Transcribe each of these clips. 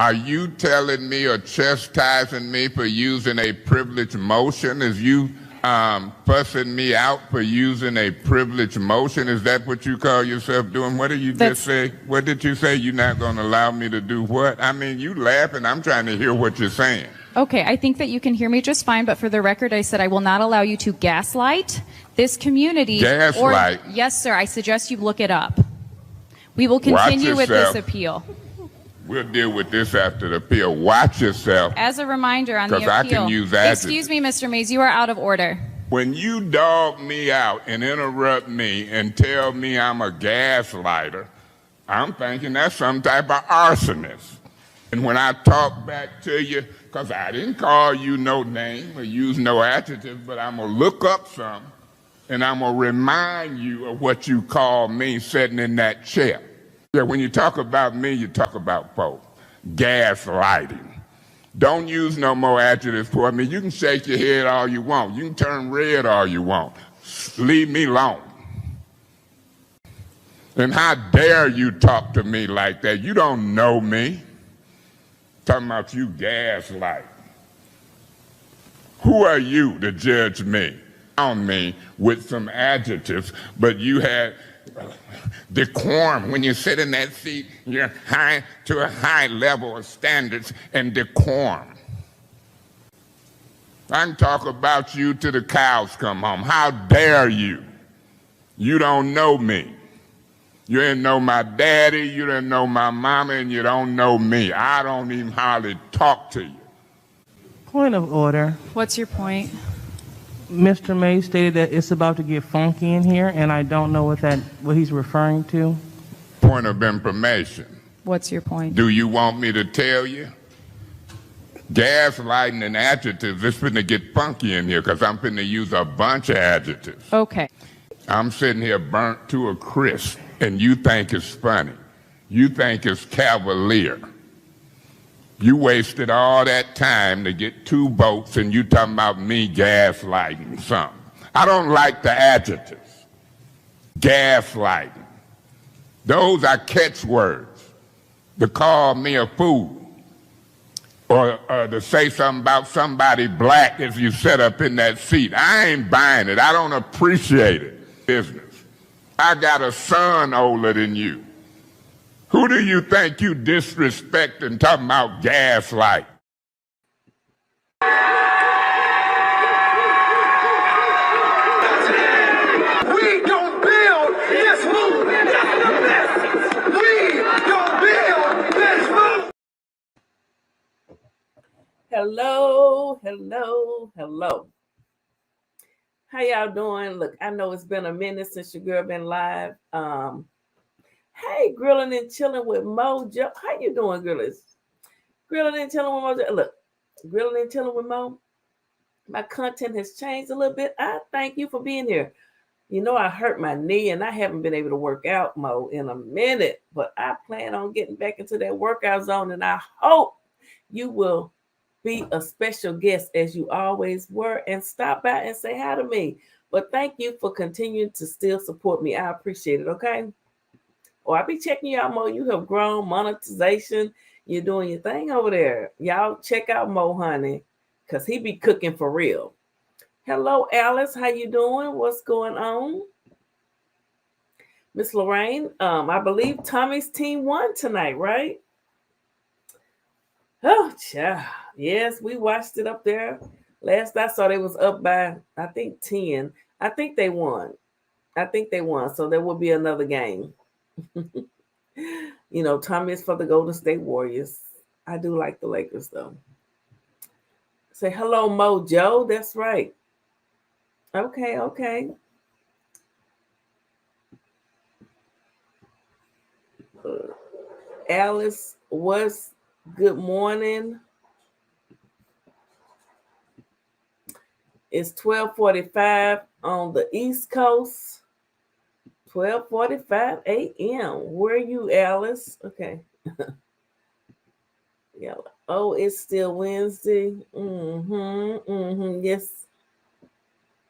Are you telling me or chastising me for using a privileged motion? Is you fussing me out for using a privileged motion? Is that what you call yourself doing? What did you just say? What did you say? You're not going to allow me to do what? I mean, you laughing. I'm trying to hear what you're saying. Okay, I think that you can hear me just fine, but for the record, I said I will not allow you to gaslight this community. Gaslight? Yes, sir. I suggest you look it up. We will continue with this appeal. We'll deal with this after the appeal. Watch yourself. As a reminder on the appeal. Because I can use adjectives. Excuse me, Mr. Mays, you are out of order. When you dog me out and interrupt me and tell me I'm a gaslighter, I'm thinking that's some type of arsonist. And when I talk back to you, because I didn't call you no name or use no adjective, but I'm going to look up some and I'm going to remind you of what you call me sitting in that chair. Yeah, when you talk about me, you talk about folks. Gaslighting. Don't use no more adjectives for me. You can shake your head all you want. You can turn red all you want. Leave me alone. And how dare you talk to me like that? You don't know me. Talking about you gaslight. Who are you to judge me? On me with some adjectives, but you had decorum. When you sit in that seat, you're high to a high level of standards and decorum. I can talk about you till the cows come home. How dare you? You don't know me. You didn't know my daddy, you didn't know my mama, and you don't know me. I don't even hardly talk to you. Point of order. What's your point? Mr. May stated that it's about to get funky in here, and I don't know what he's referring to. Point of information. What's your point? Do you want me to tell you? Gaslighting and adjectives, it's finna get funky in here because I'm finna use a bunch of adjectives. Okay. I'm sitting here burnt to a crisp, and you think it's funny. You think it's cavalier. You wasted all that time to get 2 votes, and you talking about me gaslighting something. I don't like the adjectives. Gaslighting. Those are catchwords. To call me a fool, or to say something about somebody black if you sit up in that seat. I ain't buying it. I don't appreciate it. Business. I got a son older than you. Who do you think you disrespect and talking about gaslight? We don't build this movement. We don't build this movement. Hello, hello, hello. How y'all doing? Look, I know it's been a minute since your girl been live. Hey, grilling and chilling with Mojo. How you doing, grillers? Grilling and chilling with Mojo. Look, grilling and chilling with Mo. My content has changed a little bit. I thank you for being here. You know, I hurt my knee and I haven't been able to work out, Mo, in a minute. But I plan on getting back into that workout zone, and I hope you will be a special guest as you always were and stop by and say hi to me. But thank you for continuing to still support me. I appreciate it, okay? Or I'll be checking you out, Mo. You have grown monetization. You're doing your thing over there. Y'all check out Mo, honey, because he be cooking for real. Hello, Alice. How you doing? What's going on? Miss Lorraine, I believe Tommy's team won tonight, right? Oh, child. Yes, we watched it up there. Last I saw, they was up by, I think, 10. I think they won. So there will be another game. You know, Tommy is for the Golden State Warriors. I do like the Lakers, though. Say hello, Mojo. That's right. Okay. Alice, good morning. It's 12:45 on the East Coast. 12:45 a.m. Where are you, Alice? Okay. Yeah. Oh, it's still Wednesday. Yes.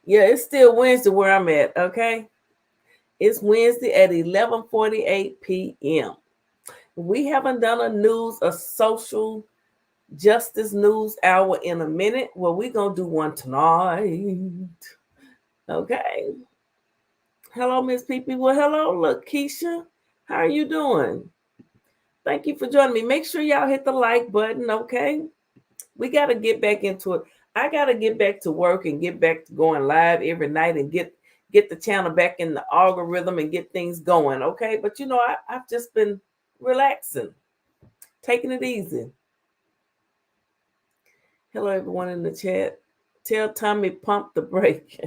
Yeah, it's still Wednesday where I'm at. Okay. It's Wednesday at 11:48 p.m. We haven't done a social justice news hour in a minute. Well, we're going to do one tonight. Okay. Hello, Miss PP. Well, hello, look, Keisha. How are you doing? Thank you for joining me. Make sure y'all hit the like button, okay? We got to get back into it. I got to get back to work and get back to going live every night and get the channel back in the algorithm and get things going, okay? But you know, I've just been relaxing, taking it easy. Hello, everyone in the chat. Tell Tommy pump the brake.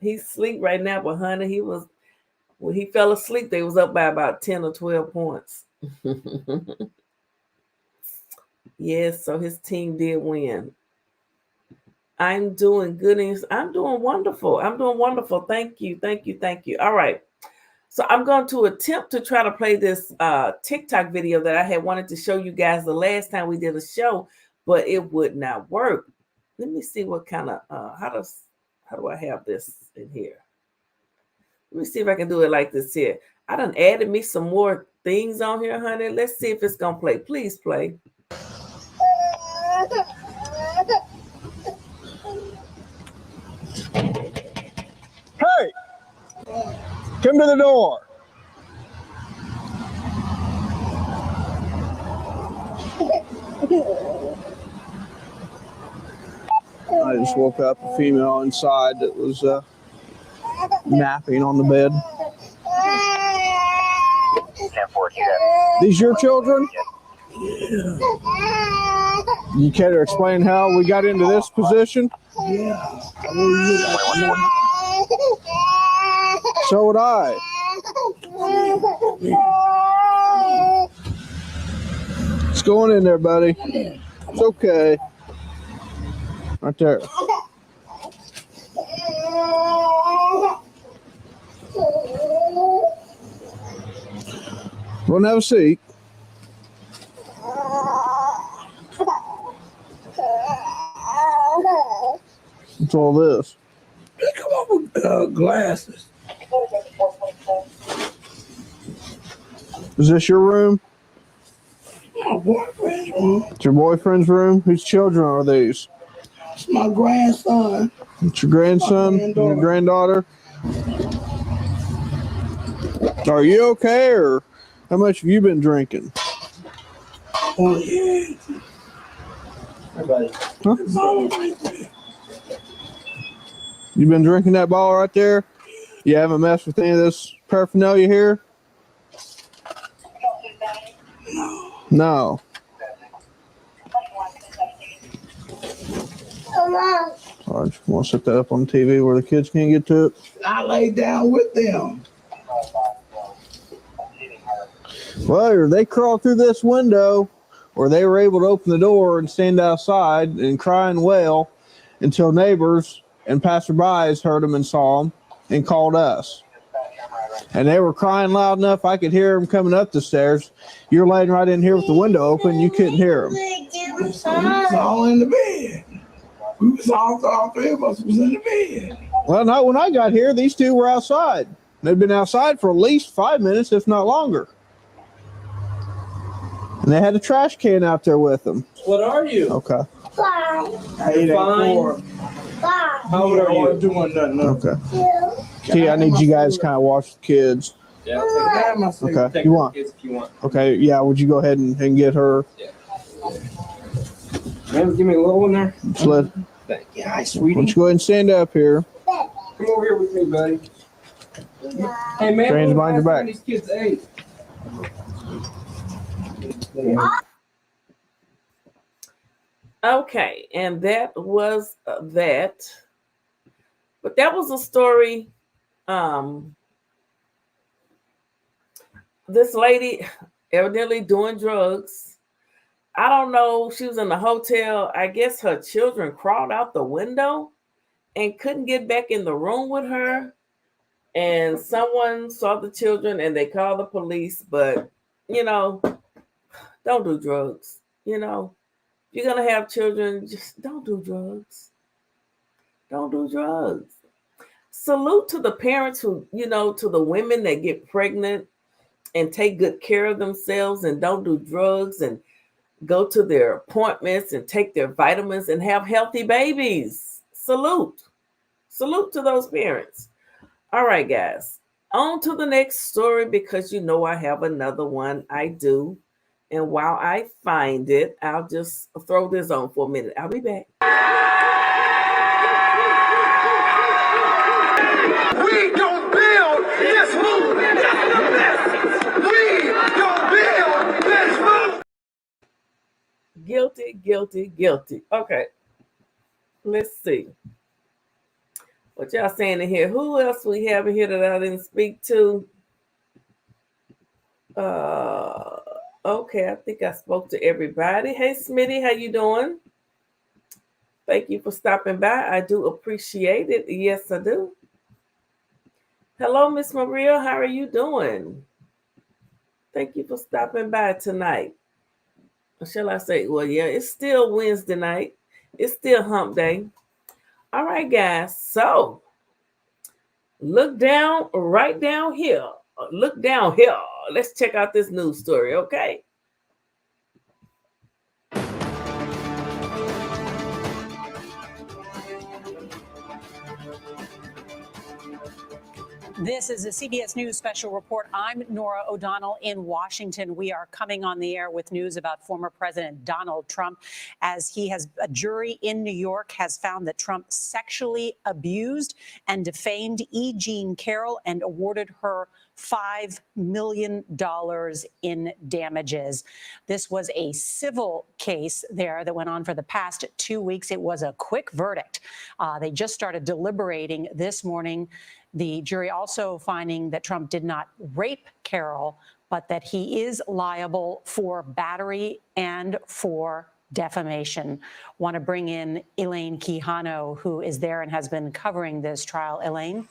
He's asleep right now, but honey, when he fell asleep, they was up by about 10 or 12 points. Yes, so his team did win. I'm doing good. I'm doing wonderful. I'm doing wonderful. Thank you. Thank you. Thank you. All right. So I'm going to attempt to try to play this TikTok video that I had wanted to show you guys the last time we did a show, but it would not work. Let me see what kind of, how do I have this in here? Let me see if I can do it like this here. I done added me some more things on here, honey. Let's see if it's going to play. Please play. Hey, come to the door. I just woke up a female inside that was napping on the bed. These your children? You care to explain how we got into this position? Yeah. So would I. It's going in there, buddy. It's okay. Right there. We'll have a seat. What's all this? They come up with glasses. Is this your room? My boyfriend's room. It's your boyfriend's room? Whose children are these? It's my grandson. It's your grandson and your granddaughter? Are you okay, or how much have you been drinking? Oh, yeah. Huh? You been drinking that bottle right there? You haven't messed with any of this paraphernalia here? No. So I just want to set that up on the TV where the kids can't get to it. I lay down with them. Well, they crawled through this window, or they were able to open the door and stand outside and cry and wail until neighbors and passerbys heard them and saw them and called us. And they were crying loud enough I could hear them coming up the stairs. You're laying right in here with the window open, you couldn't hear them. We was all in the bed. We was all three of us was in the bed. Well, not when I got here. These two were outside. They'd been outside for at least 5 minutes, if not longer. And they had a trash can out there with them. What are you? Okay. Hey, Fine. How old are you? Doing nothing. Okay. T, I need you guys to kind of watch the kids. Yeah, Okay. take You the want? kids if you want. Okay. Yeah. Would you go ahead and get her? Man, give me a little one there. Just let, Thank you. Hi, why sweetie. don't you go ahead and stand up here? Come over here with me, buddy. Hey, man. Trains we're behind your passing back. These kids ate. Okay, and that was that. But that was a story. This lady evidently doing drugs. I don't know. She was in the hotel. I guess her children crawled out the window and couldn't get back in the room with her. And someone saw the children and they called the police. But, you know, don't do drugs. You know, if you're going to have children, just don't do drugs. Don't do drugs. Salute to the parents who, you know, to the women that get pregnant and take good care of themselves and don't do drugs and go to their appointments and take their vitamins and have healthy babies. Salute. Salute to those parents. All right, guys. On to the next story, because you know I have another one. I do. And while I find it, I'll just throw this on for a minute. I'll be back. We gon' build this movement. That's the message. We gon' build this movement. Guilty, guilty, guilty. Okay. Let's see. What y'all saying in here? Who else we have in here that I didn't speak to? Okay, I think I spoke to everybody. Hey, Smitty, how you doing? Thank you for stopping by. I do appreciate it. Yes, I do. Hello, Miss Maria. How are you doing? Thank you for stopping by tonight. Or shall I say, well, yeah, it's still Wednesday night. It's still hump day. All right, guys. So look down, right down here. Look down here. Let's check out this news story, okay? This is a CBS News special report. I'm Nora O'Donnell in Washington. We are coming on the air with news about former President Donald Trump, as a jury in New York has found that Trump sexually abused and defamed E. Jean Carroll and awarded her $5 million in damages. This was a civil case there that went on for the past 2 weeks. It was a quick verdict. They just started deliberating this morning. The jury also finding that Trump did not rape Carroll, but that he is liable for battery and for defamation. Want to bring in Elaine Quijano, who is there and has been covering this trial. Elaine?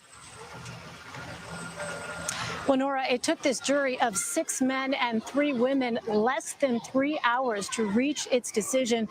Well, Nora, it took this jury of 6 men and 3 women less than 3 hours to reach its decision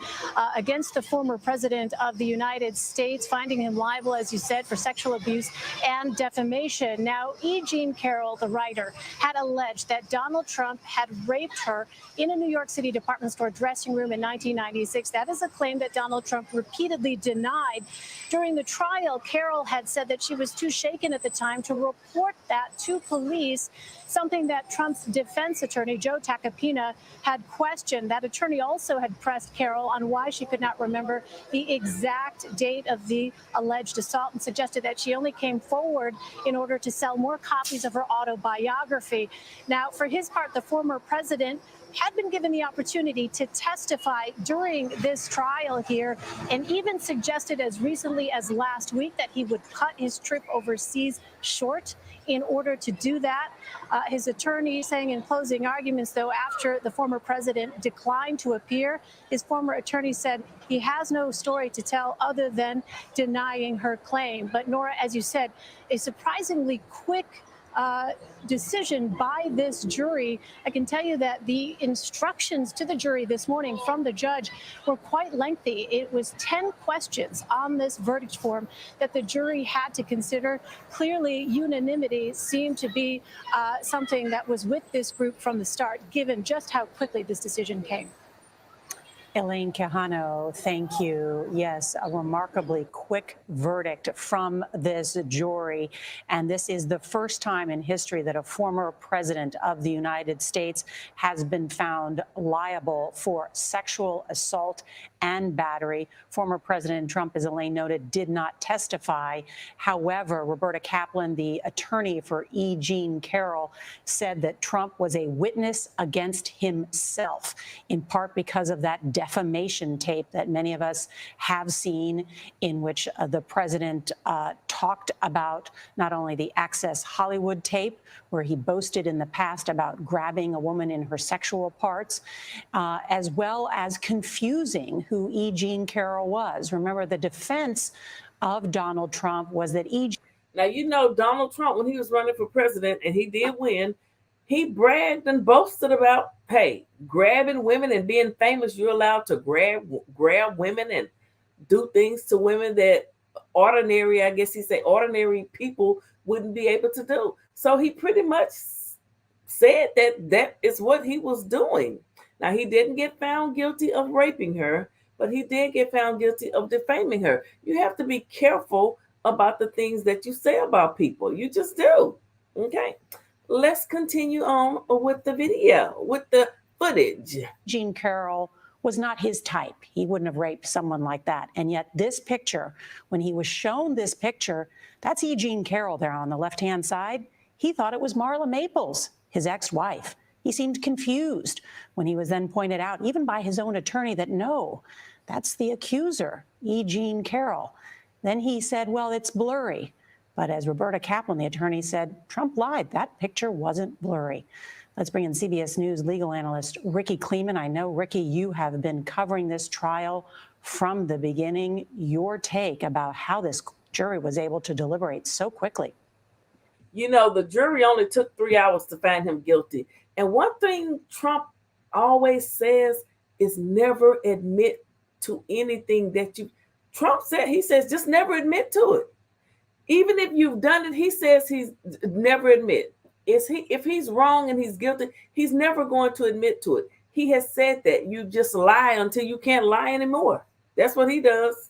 against the former president of the United States, finding him liable, as you said, for sexual abuse and defamation. Now, E. Jean Carroll, the writer, had alleged that Donald Trump had raped her in a New York City department store dressing room in 1996. That is a claim that Donald Trump repeatedly denied. During the trial, Carroll had said that she was too shaken at the time to report that to police, something that Trump's defense attorney, Joe Tacopina, had questioned. That attorney also had pressed Carroll on why she could not remember the exact date of the alleged assault and suggested that she only came forward in order to sell more copies of her autobiography. Now, for his part, the former president had been given the opportunity to testify during this trial here, and even suggested as recently as last week that he would cut his trip overseas short in order to do that. His attorney saying in closing arguments, though, after the former president declined to appear, his former attorney said he has no story to tell other than denying her claim. But Nora, as you said, a surprisingly quick decision by this jury. I can tell you that the instructions to the jury this morning from the judge were quite lengthy. It was 10 questions on this verdict form that the jury had to consider. Clearly, unanimity seemed to be something that was with this group from the start, given just how quickly this decision came. Elaine Quijano, thank you. Yes, a remarkably quick verdict from this jury. And this is the first time in history that a former president of the United States has been found liable for sexual assault and battery. Former President Trump, as Elaine noted, did not testify. However, Roberta Kaplan, the attorney for E. Jean Carroll, said that Trump was a witness against himself, in part because of that defamation tape that many of us have seen, in which the president talked about not only the Access Hollywood tape, where he boasted in the past about grabbing a woman in her sexual parts, as well as confusing who E. Jean Carroll was. Remember, the defense of Donald Trump was that Now, you know, Donald Trump, when he was running for president, and he did win, he bragged and boasted about, hey, grabbing women and being famous. You're allowed to grab women and do things to women that ordinary, I guess he said, ordinary people wouldn't be able to do. So he pretty much said that that is what he was doing. Now, he didn't get found guilty of raping her, but he did get found guilty of defaming her. You have to be careful about the things that you say about people. You just do. Okay. Let's continue on with the video, with the footage. Jean Carroll was not his type. He wouldn't have raped someone like that. And yet this picture, when he was shown this picture, that's E. Jean Carroll there on the left-hand side. He thought it was Marla Maples, his ex-wife. He seemed confused when he was then pointed out, even by his own attorney, that no, that's the accuser, E. Jean Carroll. Then he said, well, it's blurry. But as Roberta Kaplan, the attorney, said, Trump lied. That picture wasn't blurry. Let's bring in CBS News legal analyst Ricky Kleeman. I know, Ricky, you have been covering this trial from the beginning. Your take about how this jury was able to deliberate so quickly. You know, the jury only took 3 hours to find him guilty. And one thing Trump always says is never admit to anything that you... Trump said, he says, just never admit to it. Even if you've done it, he says he's never admit. If he's wrong and he's guilty, he's never going to admit to it. He has said that you just lie until you can't lie anymore. That's what he does.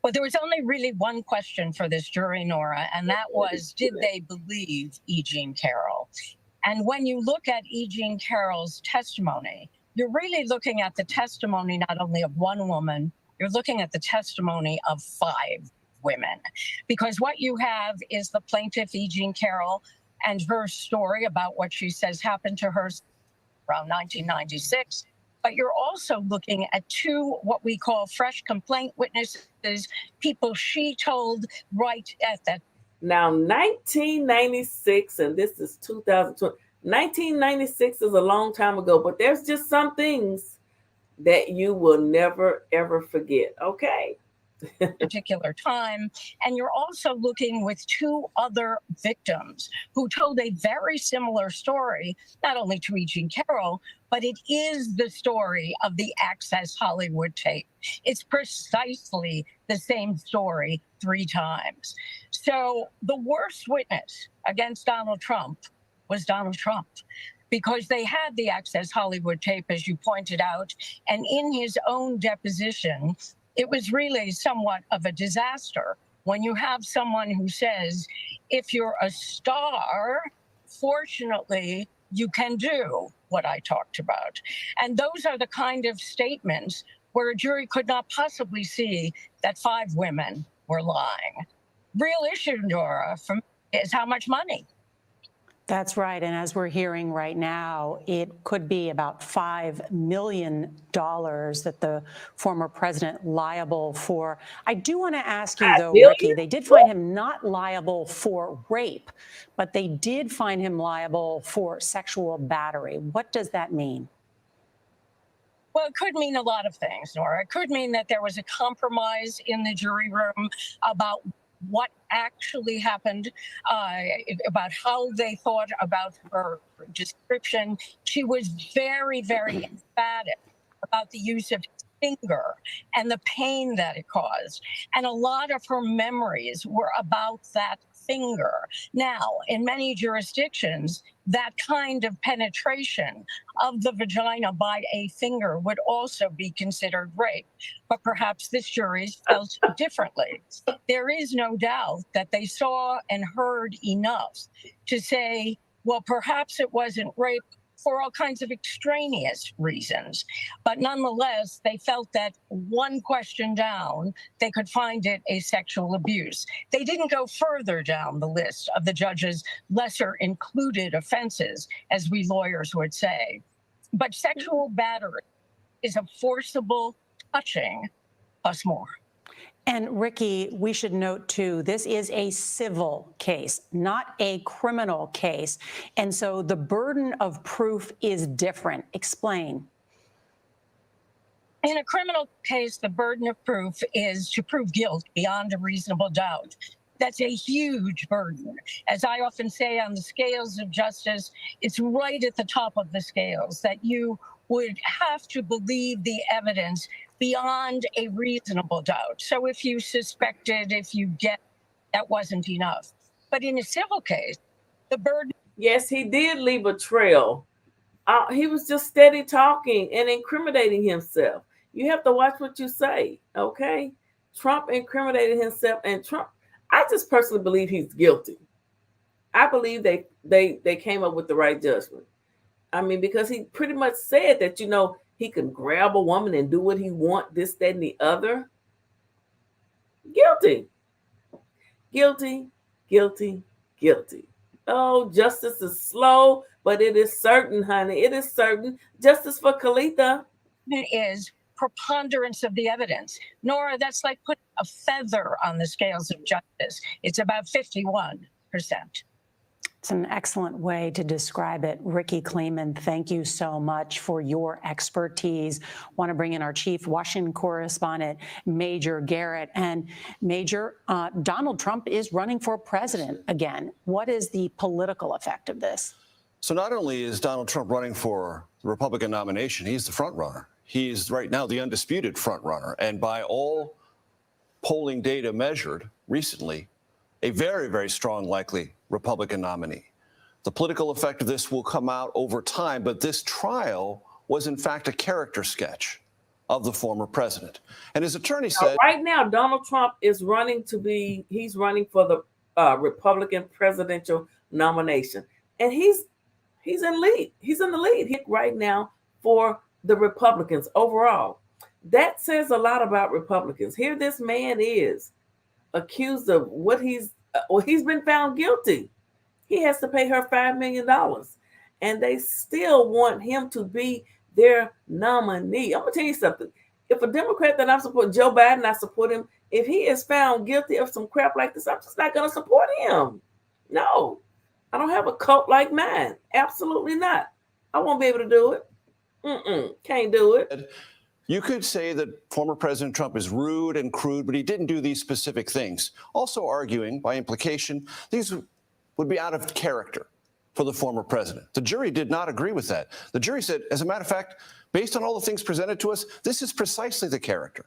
Well, there was only really one question for this jury, Nora, and that was, did they believe E. Jean Carroll? And when you look at E. Jean Carroll's testimony, you're really looking at the testimony not only of one woman, you're looking at the testimony of 5 women. Because what you have is the plaintiff, E. Jean Carroll, and her story about what she says happened to her around 1996. But you're also looking at 2 what we call fresh complaint witnesses, people she told right at that. Now, 1996, and this is 2020. 1996 is a long time ago, but there's just some things that you will never, ever forget. Okay. Particular time. And you're also looking with 2 other victims who told a very similar story, not only to E. Jean Carroll, but it is the story of the Access Hollywood tape. It's precisely the same story 3 times. So the worst witness against Donald Trump was Donald Trump, because they had the Access Hollywood tape, as you pointed out, and in his own deposition, it was really somewhat of a disaster when you have someone who says, if you're a star, fortunately, you can do what I talked about. And those are the kind of statements where a jury could not possibly see that 5 women were lying. Real issue, Nora, for me, is how much money. That's right. And as we're hearing right now, it could be about $5 million that the former president liable for. I do want to ask you, though, Ricky, they did find him not liable for rape, but they did find him liable for sexual battery. What does that mean? Well, it could mean a lot of things, Nora. It could mean that there was a compromise in the jury room about what actually happened, about how they thought about her description. She was very, very emphatic about the use of finger and the pain that it caused. And a lot of her memories were about that finger. Now, in many jurisdictions, that kind of penetration of the vagina by a finger would also be considered rape. But perhaps this jury felt differently. There is no doubt that they saw and heard enough to say, well, perhaps it wasn't rape for all kinds of extraneous reasons. But nonetheless, they felt that one question down, they could find it a sexual abuse. They didn't go further down the list of the judge's lesser included offenses, as we lawyers would say. But sexual battery is a forcible touching plus more. And Ricky, we should note, too, this is a civil case, not a criminal case. And so the burden of proof is different. Explain. In a criminal case, the burden of proof is to prove guilt beyond a reasonable doubt. That's a huge burden. As I often say on the scales of justice, it's right at the top of the scales that you would have to believe the evidence beyond a reasonable doubt. So if you suspected, if you get, that wasn't enough. But in a civil case, the burden. Yes, he did leave a trail. He was just steady talking and incriminating himself. You have to watch what you say, okay? Trump incriminated himself, and Trump, I just personally believe he's guilty. I believe they came up with the right judgment. I mean, because he pretty much said that, he can grab a woman and do what he want, this, that, and the other. Guilty. Guilty, guilty, guilty. Oh, justice is slow, but it is certain, honey. It is certain. Justice for Kalitha. It is preponderance of the evidence. Nora, that's like putting a feather on the scales of justice. It's about 51%. It's an excellent way to describe it. Ricky Kleeman, thank you so much for your expertise. Want to bring in our chief Washington correspondent, Major Garrett. And Major, Donald Trump is running for president again. What is the political effect of this? So not only is Donald Trump running for the Republican nomination, he's the front runner. He's right now the undisputed front runner. And by all polling data measured recently, a very, very strong likely Republican nominee. The political effect of this will come out over time, but this trial was in fact a character sketch of the former president. And his attorney said— right now, Donald Trump is running he's running for the Republican presidential nomination. And he's in lead. He's in the lead right now for the Republicans overall. That says a lot about Republicans. Here this man is accused of what he's been found guilty. He has to pay her $5 million. And they still want him to be their nominee. I'm going to tell you something. If a Democrat that I'm supporting, Joe Biden, I support him. If he is found guilty of some crap like this, I'm just not going to support him. No, I don't have a cult like mine. Absolutely not. I won't be able to do it. Can't do it. You could say that former President Trump is rude and crude, but he didn't do these specific things. Also arguing, by implication, these would be out of character for the former president. The jury did not agree with that. The jury said, as a matter of fact, based on all the things presented to us, this is precisely the character.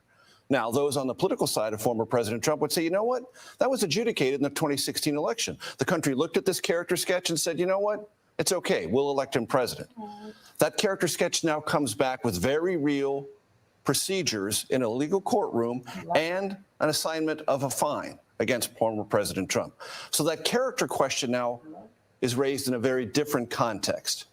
Now, those on the political side of former President Trump would say, you know what? That was adjudicated in the 2016 election. The country looked at this character sketch and said, you know what? It's okay. We'll elect him president. That character sketch now comes back with very real procedures in a legal courtroom and an assignment of a fine against former President Trump. So that character question now is raised in a very different context.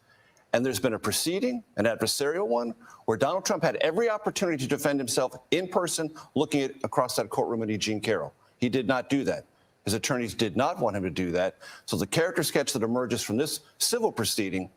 And there's been a proceeding, an adversarial one, where Donald Trump had every opportunity to defend himself in person, looking at across that courtroom at Eugene Carroll. He did not do that. His attorneys did not want him to do that. So the character sketch that emerges from this civil proceeding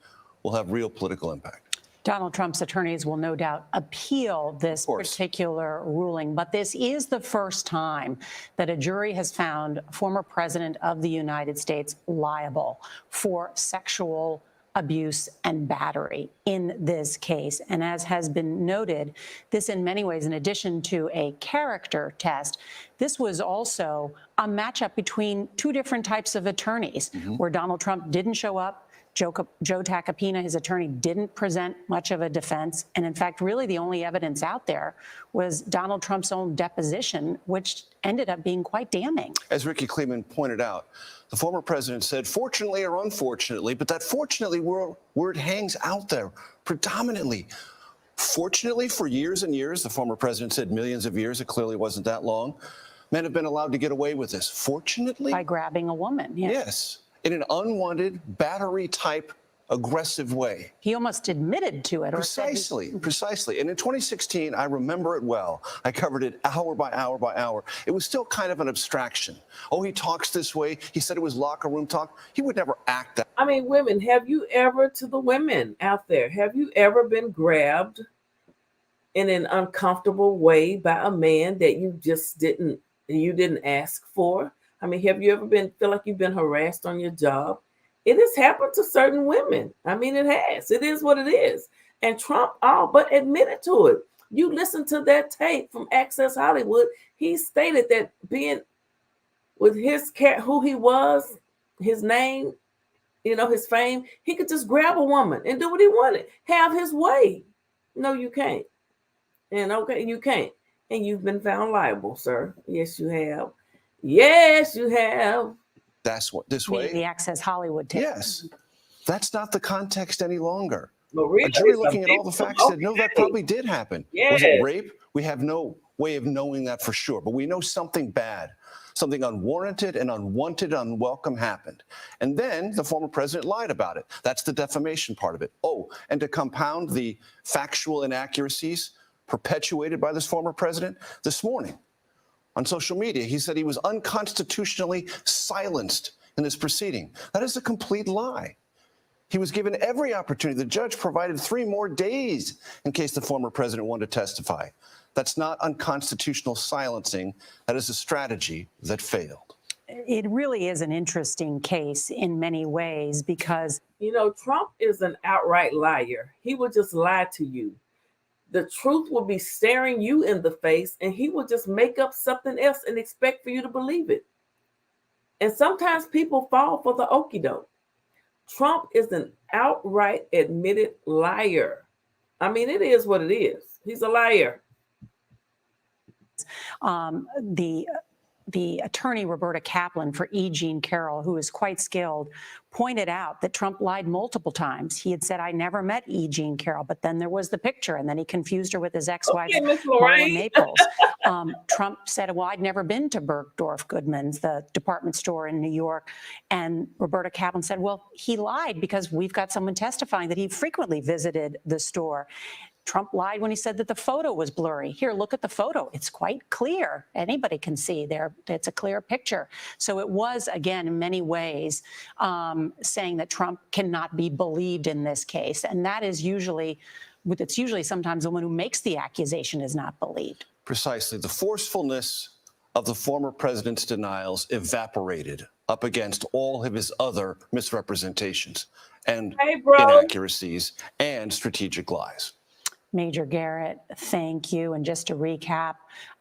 will have real political impact. Donald Trump's attorneys will no doubt appeal this particular ruling, but this is the first time that a jury has found a former president of the United States liable for sexual abuse and battery in this case. And as has been noted, this in many ways, in addition to a character test, this was also a matchup between two different types of attorneys, where Donald Trump didn't show up. Joe Tacopina, his attorney, didn't present much of a defense. And in fact, really the only evidence out there was Donald Trump's own deposition, which ended up being quite damning. As Ricky Kleeman pointed out, the former president said, fortunately or unfortunately, but that fortunately word hangs out there predominantly. Fortunately, for years and years, the former president said millions of years, it clearly wasn't that long, men have been allowed to get away with this. Fortunately? By grabbing a woman, Yes. In an unwanted, battery-type, aggressive way. He almost admitted to it. Precisely. And in 2016, I remember it well. I covered it hour by hour by hour. It was still kind of an abstraction. Oh, he talks this way. He said it was locker room talk. He would never act that. I mean, women, have you ever, to the women out there, have you ever been grabbed in an uncomfortable way by a man that you just didn't ask for? I mean, have you ever feel like you've been harassed on your job? It has happened to certain women. I mean, it has. It is what it is. And Trump all but admitted to it. You listen to that tape from Access Hollywood. He stated that being with who he was, his name, his fame, he could just grab a woman and do what he wanted, have his way. No, you can't. And okay, you can't. And you've been found liable, sir. Yes, you have. Yes, you have. That's what this way. The Access Hollywood tape. Yes. That's not the context any longer. Maria, A jury it's a looking at all the big- facts said, no, that probably did happen. Was Yes. it rape? We have no way of knowing that for sure, but we know something bad, something unwarranted and unwanted, unwelcome happened. And then the former president lied about it. That's the defamation part of it. Oh, and to compound the factual inaccuracies perpetuated by this former president, this morning on social media, he said he was unconstitutionally silenced in this proceeding. That is a complete lie. He was given every opportunity. The judge provided 3 more days in case the former president wanted to testify. That's not unconstitutional silencing. That is a strategy that failed. It really is an interesting case in many ways because, You know, Trump is an outright liar. He will just lie to you. The truth will be staring you in the face, and he will just make up something else and expect for you to believe it. And sometimes people fall for the okie doke. Trump is an outright admitted liar. I mean, it is what it is. He's a liar. the attorney, Roberta Kaplan, for E. Jean Carroll, who is quite skilled, pointed out that Trump lied multiple times. He had said, I never met E. Jean Carroll, but then there was the picture, and then he confused her with his ex-wife, Marla Maples. Trump said, well, I'd never been to Bergdorf Goodman's, the department store in New York. And Roberta Kaplan said, well, he lied because we've got someone testifying that he frequently visited the store. Trump lied when he said that the photo was blurry. Here, look at the photo. It's quite clear. Anybody can see there. It's a clear picture. So it was, again, in many ways, saying that Trump cannot be believed in this case. And that is usually, it's usually sometimes the one who makes the accusation is not believed. Precisely. The forcefulness of the former president's denials evaporated up against all of his other misrepresentations and inaccuracies and strategic lies. Major Garrett, thank you. And just to recap,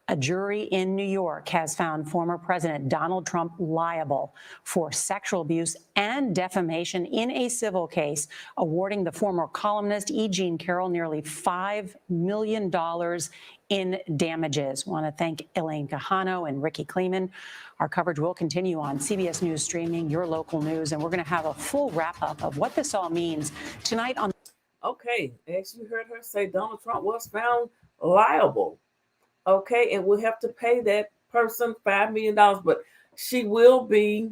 a jury in New York has found former President Donald Trump liable for sexual abuse and defamation in a civil case, awarding the former columnist E. Jean Carroll nearly $5 million in damages. I want to thank Elaine Quijano and Ricky Kleeman. Our coverage will continue on CBS News Streaming, your local news, and we're going to have a full wrap-up of what this all means tonight on. Okay, as you heard her say, Donald Trump was found liable. Okay, and we'll have to pay that person $5 million, but she will be,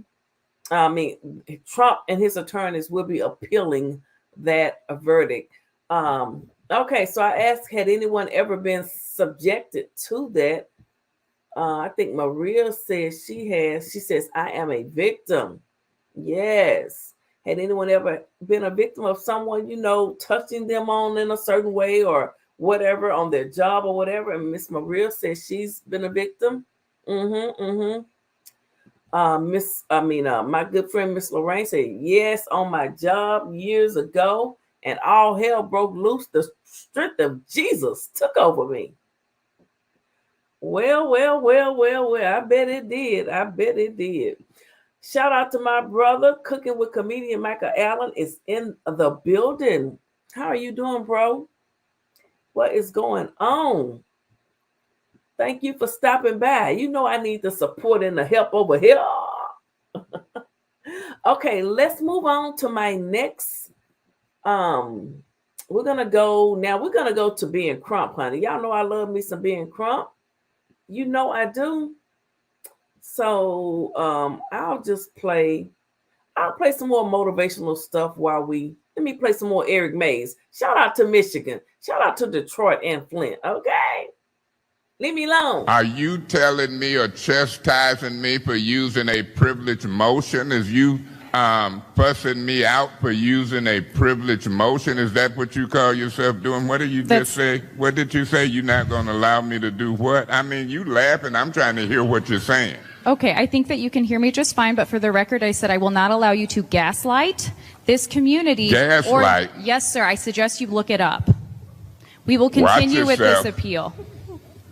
Trump and his attorneys will be appealing that verdict. Okay, so I asked, had anyone ever been subjected to that? I think Maria says she has. She says, I am a victim. Yes. Had anyone ever been a victim of someone, touching them on in a certain way or whatever on their job or whatever? And Miss Maria says she's been a victim. My good friend Miss Lorraine said, yes, on my job years ago, and all hell broke loose. The strength of Jesus took over me. Well. I bet it did. Shout out to my brother, Cooking with Comedian Michael Allen is in the building. How are you doing, bro? What is going on? Thank you for stopping by. I need the support and the help over here. Okay, let's move on to my next. We're gonna go to being Crump, honey. Y'all know I love me some being Crump. I do. So I'll play some more motivational stuff let me play some more Eric Mays. Shout out to Michigan. Shout out to Detroit and Flint. Okay. Leave me alone. Are you telling me or chastising me for using a privileged motion? Is you fussing me out for using a privileged motion? Is that what you call yourself doing? What did you just say? What did you say? You're not going to allow me to do what? I mean, you laughing. I'm trying to hear what you're saying. Okay, I think that you can hear me just fine, but for the record, I said I will not allow you to gaslight this community. Gaslight? Yes, sir. I suggest you look it up. We will continue with this appeal.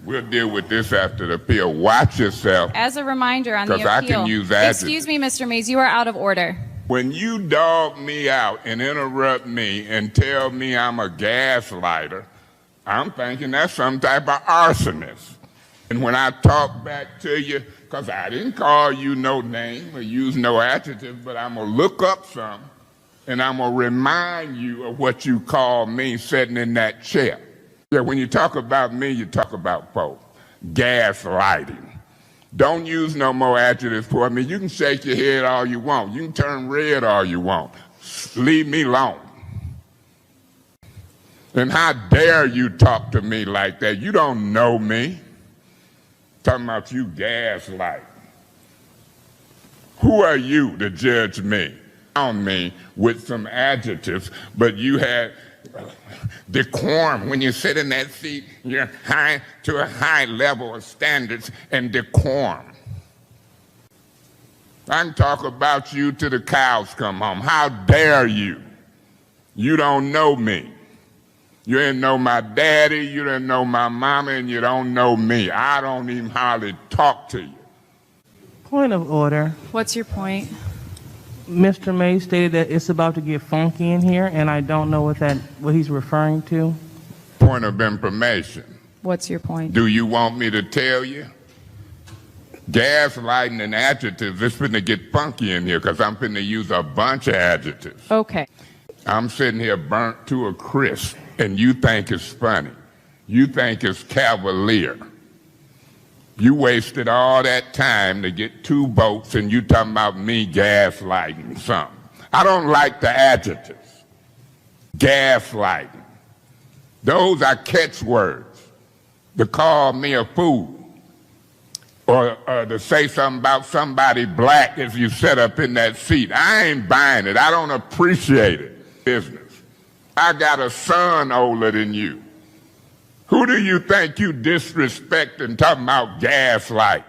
We'll deal with this after the appeal. Watch yourself. As a reminder on the appeal. Because I can use adjectives. Excuse me, Mr. Mays, you are out of order. When you dog me out and interrupt me and tell me I'm a gaslighter, I'm thinking that's some type of arsonist. And when I talk back to you, because I didn't call you no name or use no adjective, but I'm going to look up some, and I'm going to remind you of what you called me sitting in that chair. Yeah, when you talk about me, you talk about both. Gaslighting. Don't use no more adjectives for me. You can shake your head all you want. You can turn red all you want. Leave me alone. And how dare you talk to me like that? You don't know me. Talking about you gaslight. Who are you to judge me? On me with some adjectives, but you had decorum. When you sit in that seat, you're high to a high level of standards and decorum. I can talk about you till the cows come home. How dare you? You don't know me. You didn't know my daddy, you didn't know my mama, and you don't know me. I don't even hardly talk to you. Point of order. What's your point? Mr. May stated that it's about to get funky in here, and I don't know what he's referring to. Point of information. What's your point? Do you want me to tell you? Gaslighting and adjectives, it's finna get funky in here because I'm finna use a bunch of adjectives. Okay. I'm sitting here burnt to a crisp, and you think it's funny. You think it's cavalier. You wasted all that time to get 2 votes, and you talking about me gaslighting something. I don't like the adjectives. Gaslighting. Those are catchwords. To call me a fool, or to say something about somebody black if you sit up in that seat. I ain't buying it. I don't appreciate it. Business. I got a son older than you. Who do you think you disrespect and talking about gaslight?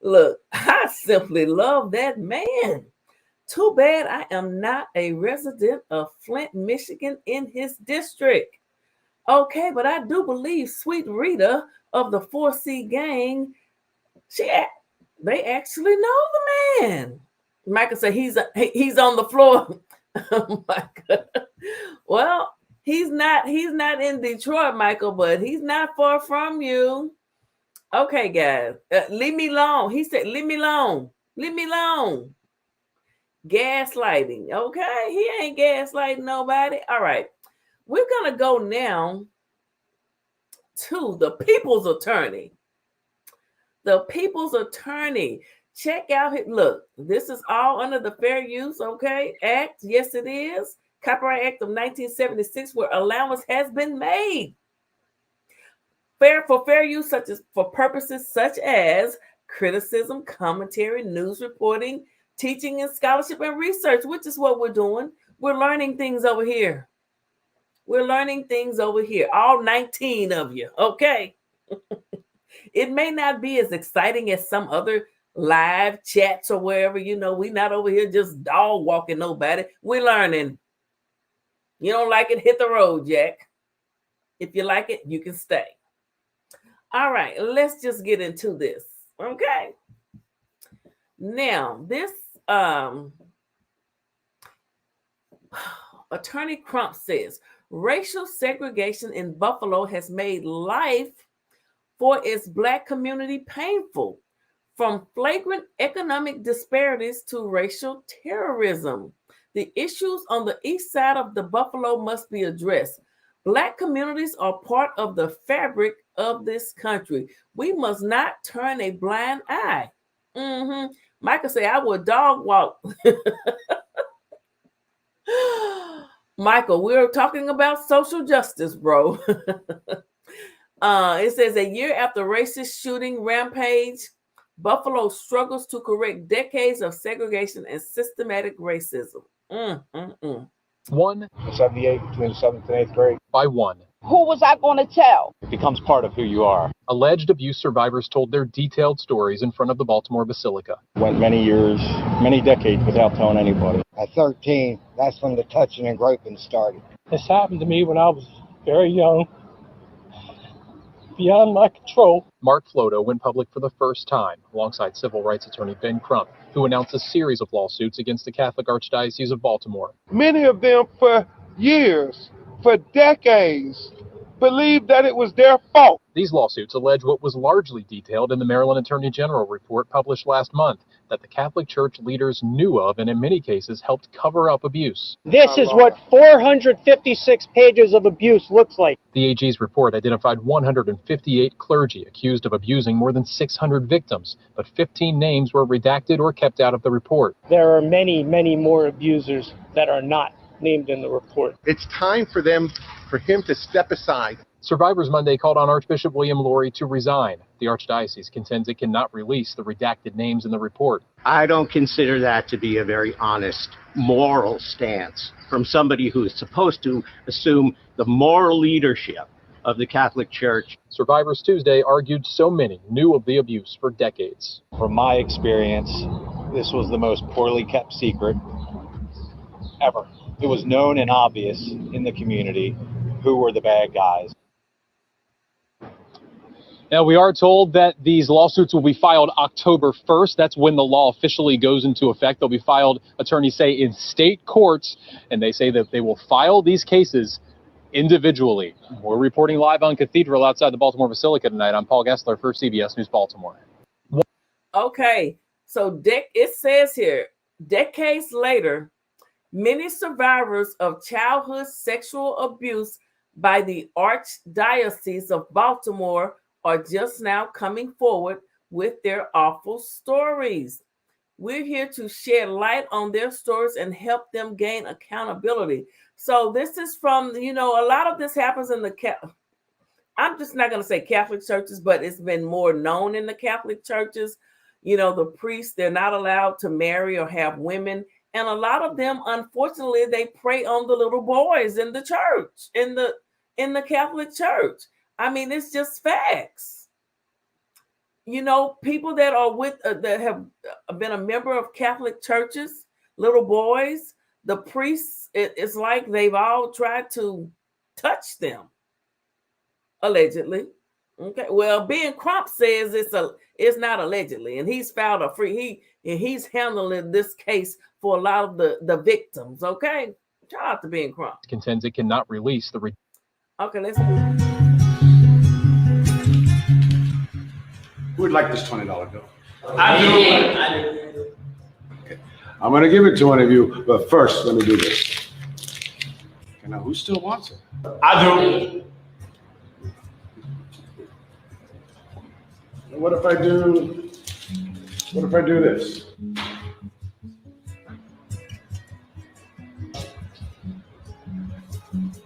Look, I simply love that man. Too bad I am not a resident of Flint, Michigan in his district. Okay, but I do believe Sweet Rita of the 4C gang, they actually know the man. Michael said he's on the floor. Oh my God. Well, he's not in Detroit, Michael, but he's not far from you. Okay, guys, leave me alone. He said, leave me alone. Leave me alone. Gaslighting. Okay, he ain't gaslighting nobody. All right, we're gonna go now to the people's attorney. The people's attorney. Check out his look. This is all under the Fair Use, Act. Yes, it is. Copyright Act of 1976, where allowance has been made for fair use, such as for purposes such as criticism, commentary, news reporting, teaching, and scholarship and research, which is what we're doing. We're learning things over here. We're learning things over here. All 19 of you, okay? It may not be as exciting as some other live chats or wherever, we not over here just dog walking nobody. We're learning. You don't like it, hit the road, Jack. If you like it, you can stay. All right, let's just get into this, okay? Now, this Attorney Crump says, racial segregation in Buffalo has made life for its Black community painful, from flagrant economic disparities to racial terrorism. The issues on the east side of the Buffalo must be addressed. Black communities are part of the fabric of this country. We must not turn a blind eye. Michael say, I would dog walk. Michael, we're talking about social justice, bro. It says a year after racist shooting rampage, Buffalo struggles to correct decades of segregation and systematic racism. 78 between the 7th and 8th grade. By 1. Who was I going to tell? It becomes part of who you are. Alleged abuse survivors told their detailed stories in front of the Baltimore Basilica. Went many years, many decades without telling anybody. At 13, that's when the touching and groping started. This happened to me when I was very young, beyond my control. Mark Floto went public for the first time, alongside civil rights attorney Ben Crump, who announced a series of lawsuits against the Catholic Archdiocese of Baltimore. Many of them for years, for decades, believe that it was their fault. These lawsuits allege what was largely detailed in the Maryland Attorney General report published last month, that the Catholic Church leaders knew of and in many cases helped cover up abuse. This is what 456 pages of abuse looks like. The AG's report identified 158 clergy accused of abusing more than 600 victims, but 15 names were redacted or kept out of the report. There are many, many more abusers that are not named in the report. It's time for him to step aside. Survivors Monday called on Archbishop William Lori to resign. The Archdiocese contends it cannot release the redacted names in the report. I don't consider that to be a very honest moral stance from somebody who is supposed to assume the moral leadership of the Catholic Church. Survivors Tuesday argued so many knew of the abuse for decades. From my experience, this was the most poorly kept secret ever. It was known and obvious in the community who were the bad guys. Now, we are told that these lawsuits will be filed October 1st. That's when the law officially goes into effect. They'll be filed, attorneys say, in state courts, and they say that they will file these cases individually. We're reporting live on Cathedral outside the Baltimore Basilica tonight. I'm Paul Gessler for CBS News Baltimore. Okay, so it says here, decades later, many survivors of childhood sexual abuse by the Archdiocese of Baltimore are just now coming forward with their awful stories. We're here to shed light on their stories and help them gain accountability. So this is from, a lot of this happens in I'm just not going to say Catholic churches, but it's been more known in the Catholic churches. The priests, they're not allowed to marry or have women. And a lot of them, unfortunately, they prey on the little boys in the church, in the Catholic Church. I mean, it's just facts. People that are that have been a member of Catholic churches, little boys, the priests, it's like they've all tried to touch them, allegedly. Okay. Well, Ben Crump says it's not allegedly, and he's filed he's handling this case for a lot of the victims. Okay. Shout out to Ben Crump. Contends it cannot release the. Okay, let's move. Who would like this $20 bill? I do. Okay. I'm going to give it to one of you, but first, let me do this. Okay, now, who still wants it? I do. And what if I do this?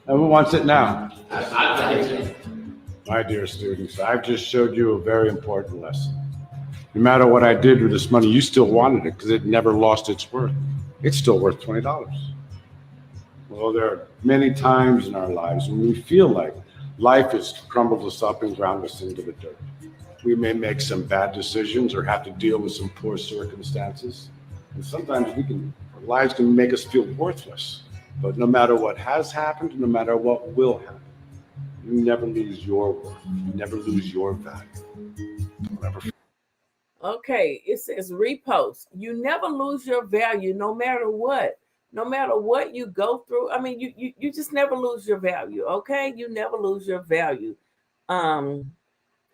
Now, who wants it now? I My dear students, I've just showed you a very important lesson. No matter what I did with this money, you still wanted it because it never lost its worth. It's still worth $20. Well, there are many times in our lives when we feel like life has crumbled us up and ground us into the dirt. We may make some bad decisions or have to deal with some poor circumstances. And sometimes our lives can make us feel worthless. But no matter what has happened, no matter what will happen, you never lose your worth. You never lose your value. Okay, it says repost. You never lose your value no matter what. No matter what you go through. I mean, you just never lose your value, okay? You never lose your value.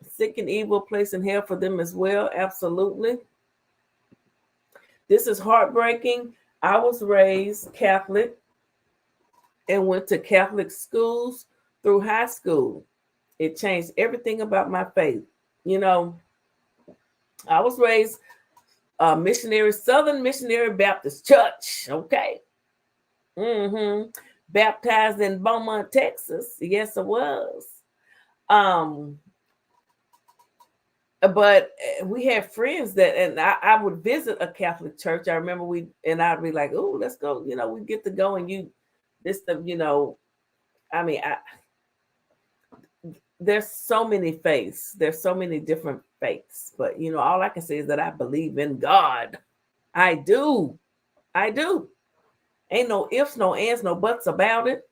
Sick and evil, place in hell for them as well. Absolutely. This is heartbreaking. I was raised Catholic and went to Catholic schools through high school. It changed everything about my faith. I was raised Southern Missionary Baptist Church. Okay. Baptized in Beaumont, Texas. Yes, I was. But we had friends and I would visit a Catholic church. I remember I'd be like, oh, let's go. We get to go and there's so many faiths. There's so many different faiths. But, all I can say is that I believe in God. I do. Ain't no ifs, no ands, no buts about it.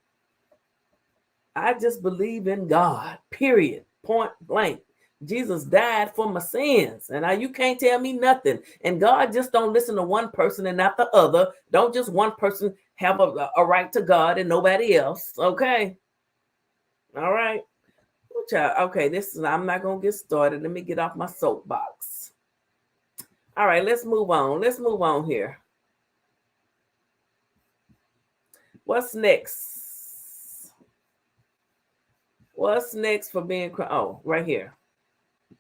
I just believe in God, period, point blank. Jesus died for my sins, and you can't tell me nothing. And God just don't listen to one person and not the other. Don't just one person have a right to God and nobody else. Okay. All right. Okay, I'm not gonna get started. Let me get off my soapbox. All right, let's move on. Let's move on here. What's next? What's next for being right here.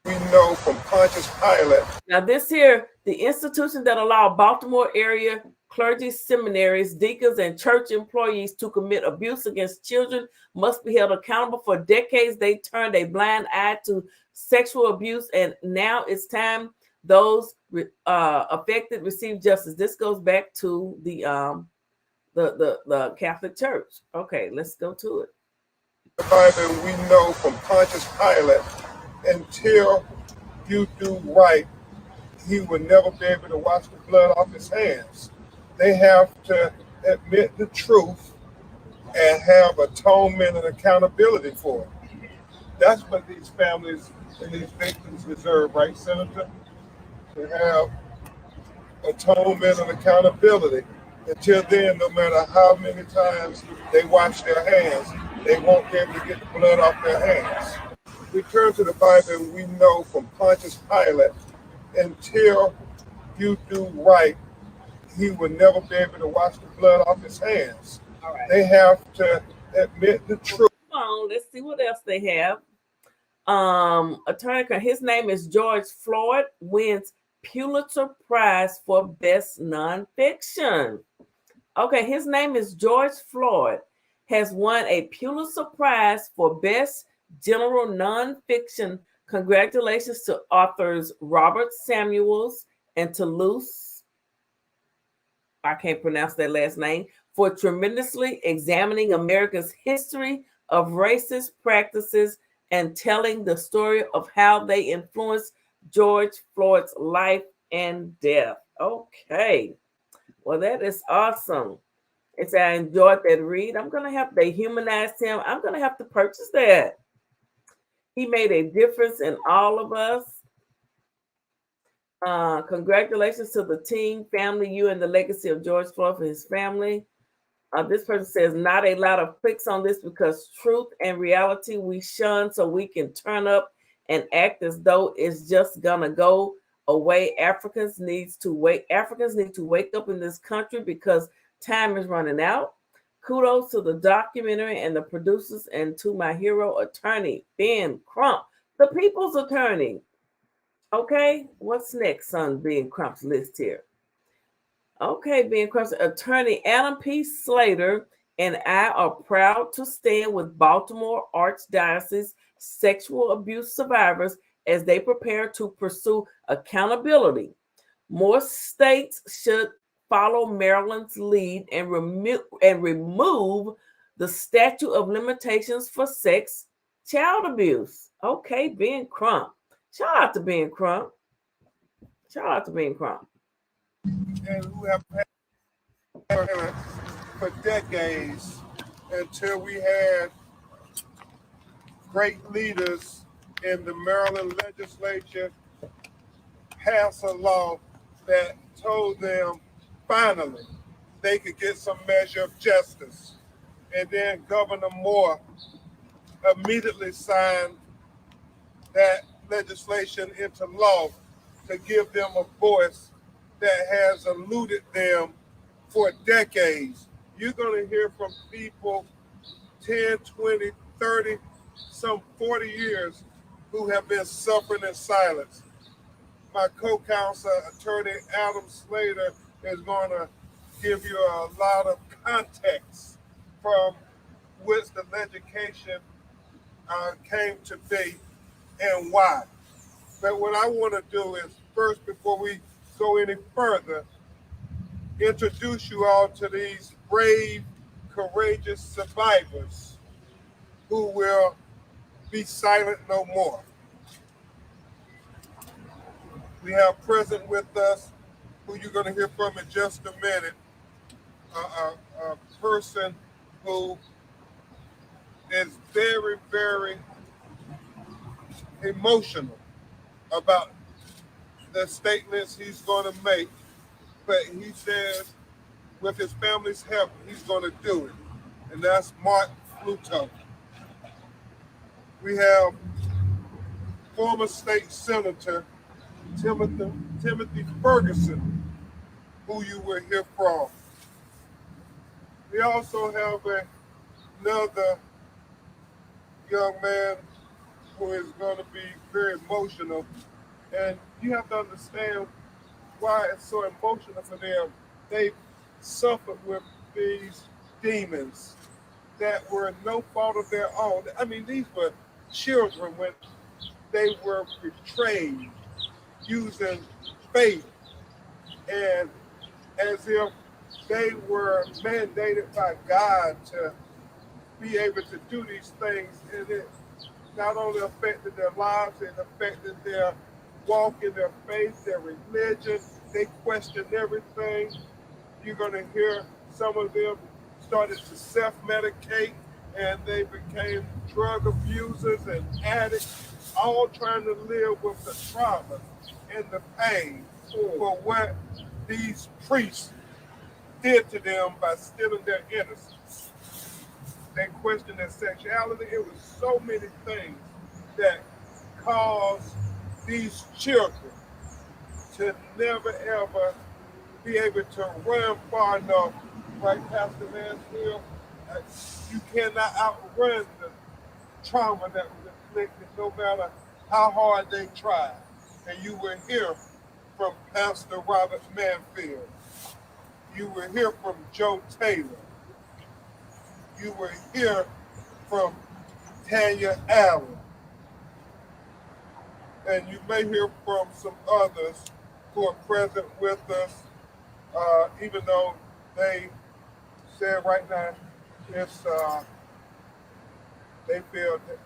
We know from Pontius Pilate. Now, this here, the institution that allow Baltimore area clergy, seminaries, deacons, and church employees to commit abuse against children must be held accountable. For decades, they turned a blind eye to sexual abuse, and now it's time those affected receive justice. This goes back to the Catholic Church. Okay, let's go to it. The Bible, we know from Pontius Pilate, until you do right, he will never be able to wash the blood off his hands. They have to admit the truth and have atonement and accountability for it. That's what these families and these victims deserve, right, Senator? To have atonement and accountability. Until then, no matter how many times they wash their hands, they won't be able to get the blood off their hands. We turn to the Bible and we know from Pontius Pilate, until you do right, he will never be able to wash the blood off his hands. All right. They have to admit the truth. Come on, let's see what else they have. Attorney, his name is George Floyd, wins Pulitzer Prize for Best Nonfiction. Okay, his name is George Floyd, has won a Pulitzer Prize for Best General Nonfiction. Congratulations to authors Robert Samuels and Toulouse, I can't pronounce that last name, for tremendously examining America's history of racist practices and telling the story of how they influenced George Floyd's life and death. Okay, well, that is awesome. It's I enjoyed that read. They humanized him. I'm gonna have to purchase that. He made a difference in all of us. Congratulations to the team, family, you, and the legacy of George Floyd for his family. This person says, not a lot of clicks on this because truth and reality we shun so we can turn up and act as though it's just gonna go away. Africans need to wake up in this country because time is running out. Kudos to the documentary and the producers and to my hero attorney, Ben Crump, the people's attorney. Okay, what's next on Ben Crump's list here? Okay, Ben Crump's attorney Adam P. Slater and I are proud to stand with Baltimore Archdiocese sexual abuse survivors as they prepare to pursue accountability. More states should follow Maryland's lead and remove the statute of limitations for sex child abuse. Okay, Ben Crump. Shout out to Ben Crump. Shout out to Ben Crump. And who have had for decades until we had great leaders in the Maryland legislature pass a law that told them finally they could get some measure of justice. And then Governor Moore immediately signed that legislation into law to give them a voice that has eluded them for decades. You're going to hear from people 10, 20, 30, some 40 years who have been suffering in silence. My co-counsel, attorney Adam Slater, is going to give you a lot of context from which the legislation came to be and why. But what I want to do is first, before we go any further, introduce you all to these brave, courageous survivors who will be silent no more. We have present with us, who you're going to hear from in just a minute, a person who is very, very emotional about the statements he's going to make, but he says with his family's help, he's going to do it. And that's Mark Pluto. We have former state senator Timothy Ferguson, who you will hear from. We also have another young man who is going to be very emotional, and you have to understand why it's so emotional for them. They suffered with these demons that were no fault of their own. I mean, these were children when they were betrayed using faith and as if they were mandated by God to be able to do these things, and it not only affected their lives, it affected their walk in their faith, their religion. They questioned everything. You're going to hear some of them started to self-medicate, and they became drug abusers and addicts, all trying to live with the trauma and the pain for what these priests did to them by stealing their innocence. They questioned their sexuality. It was so many things that caused these children to never ever be able to run far enough, right, Pastor Mansfield? You cannot outrun the trauma that was inflicted, no matter how hard they tried. And you will hear from Pastor Robert Manfield. You will hear from Joe Taylor. You will hear from Tanya Allen. And you may hear from some others who are present with us, even though they said right now they feel that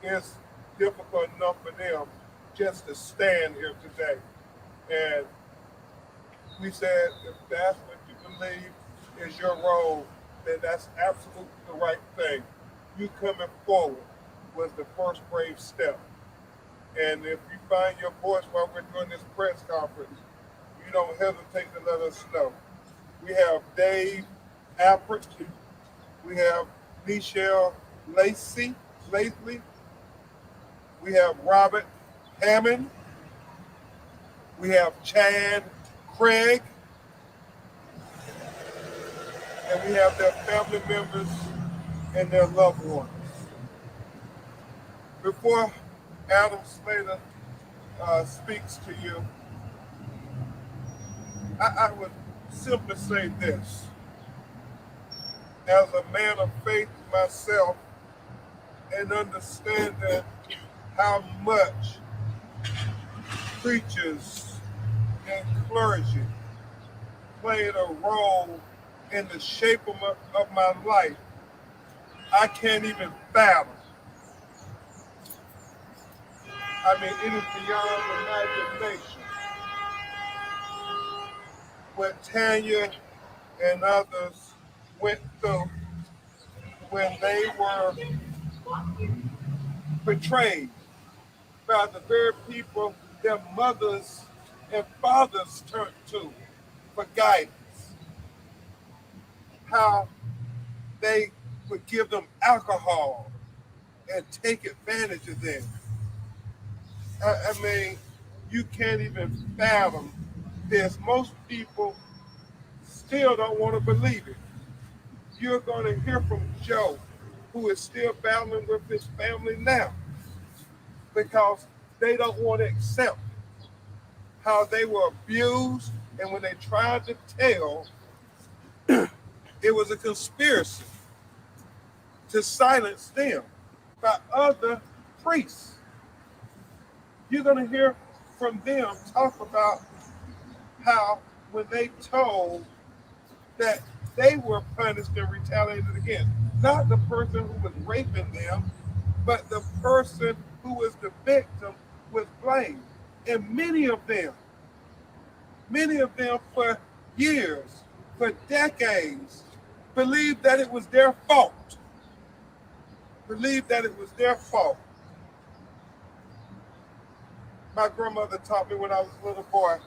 it's difficult enough for them just to stand here today. And we said if that's what you believe is your role, then that's absolutely the right thing. You coming forward was the first brave step. And if you find your voice while we're doing this press conference, you don't hesitate to let us know. We have Dave Alpert. We have Michelle Lacey. We have Robert Hammond. We have Chad Craig. And we have their family members and their loved ones. Before Adam Slater speaks to you, I would simply say this. As a man of faith myself, and understanding how much preachers and clergy played a role in the shape of my life, I can't even fathom. I mean, it is beyond imagination what Tanya and others went through when they were betrayed by the very people their mothers and fathers turned to for guidance. How they would give them alcohol and take advantage of them. I mean, you can't even fathom this. Most people still don't want to believe it. You're going to hear from Joe, who is still battling with his family now, because they don't want to accept how they were abused, and when they tried to tell, it was a conspiracy to silence them by other priests. You're going to hear from them talk about how when they told that they were punished and retaliated against, not the person who was raping them, but the person who was the victim was blamed. And many of them for years, for decades, believed that it was their fault. My grandmother taught me when I was a little boy,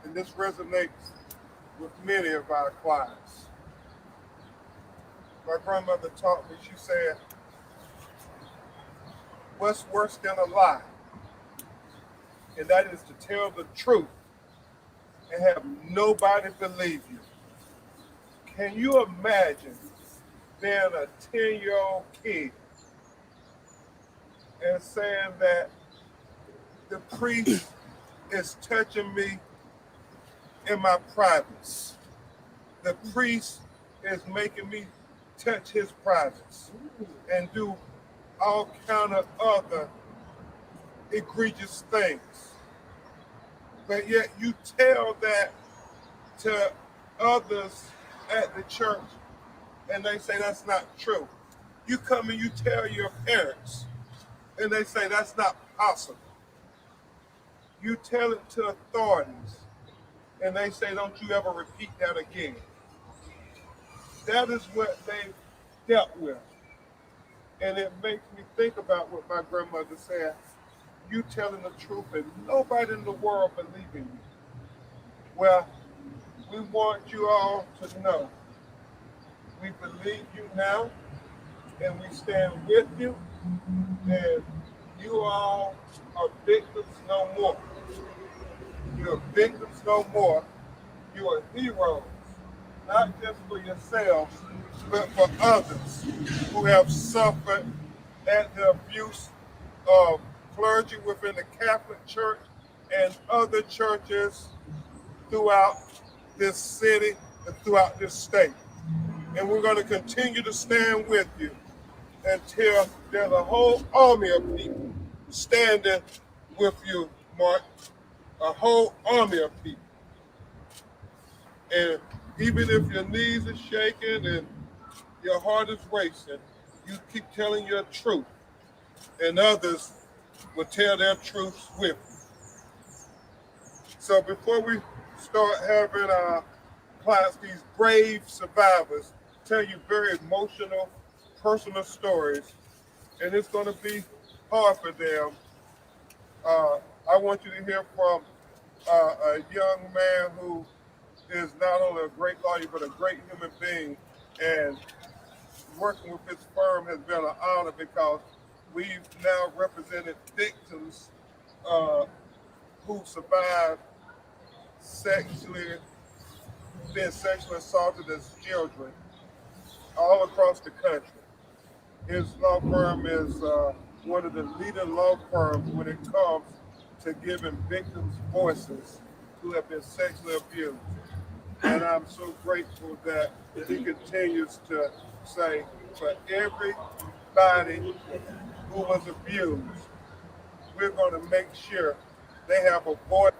and this resonates with many of our clients. my grandmother taught me. She said, what's worse than a lie? And that is to tell the truth and have nobody believe you. Can you imagine being a 10-year-old kid and saying that the priest is touching me in my privates? The priest is making me touch his privates and do all kind of other egregious things. But yet you tell that to others at the church and they say that's not true. You come and you tell your parents and they say that's not possible. You tell it to authorities and they say don't you ever repeat that again. That is what they dealt with. And it makes me think about what my grandmother said. You telling the truth and nobody in the world believing you. Well, we want you all to know we believe you now and we stand with you, and you all are victims no more. You're victims no more. You are heroes, not just for yourselves, but for others who have suffered at the abuse of clergy within the Catholic Church and other churches throughout this city and throughout this state. And we're going to continue to stand with you until there's a whole army of people standing with you, Mark. A whole army of people. And even if your knees are shaking and your heart is racing, you keep telling your truth, and others will tell their truths with you. So before we start having our clients, these brave survivors, tell you very emotional, personal stories, and it's going to be hard for them. I want you to hear from a young man who is not only a great lawyer, but a great human being. And working with his firm has been an honor because we've now represented victims who survived being sexually assaulted as children all across the country. His law firm is one of the leading law firms when it comes to giving victims voices who have been sexually abused. And I'm so grateful that he continues to say, for everybody who was abused, we're going to make sure they have a voice.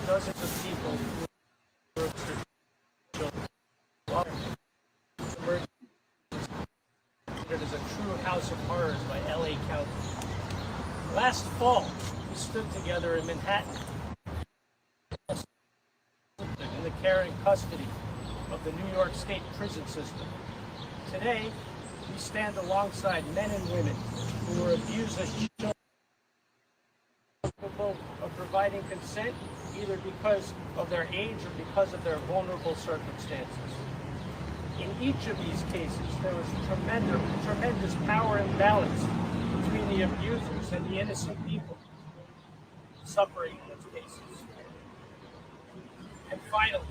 Dozens of people who were considered as a true house of horrors by LA County. Last fall, we stood together in Manhattan in the care and custody of the New York State prison system. Today, we stand alongside men and women who were abused as children of providing consent, either because of their age or because of their vulnerable circumstances. In each of these cases, there was tremendous power imbalance between the abusers and the innocent people suffering in those cases. And finally,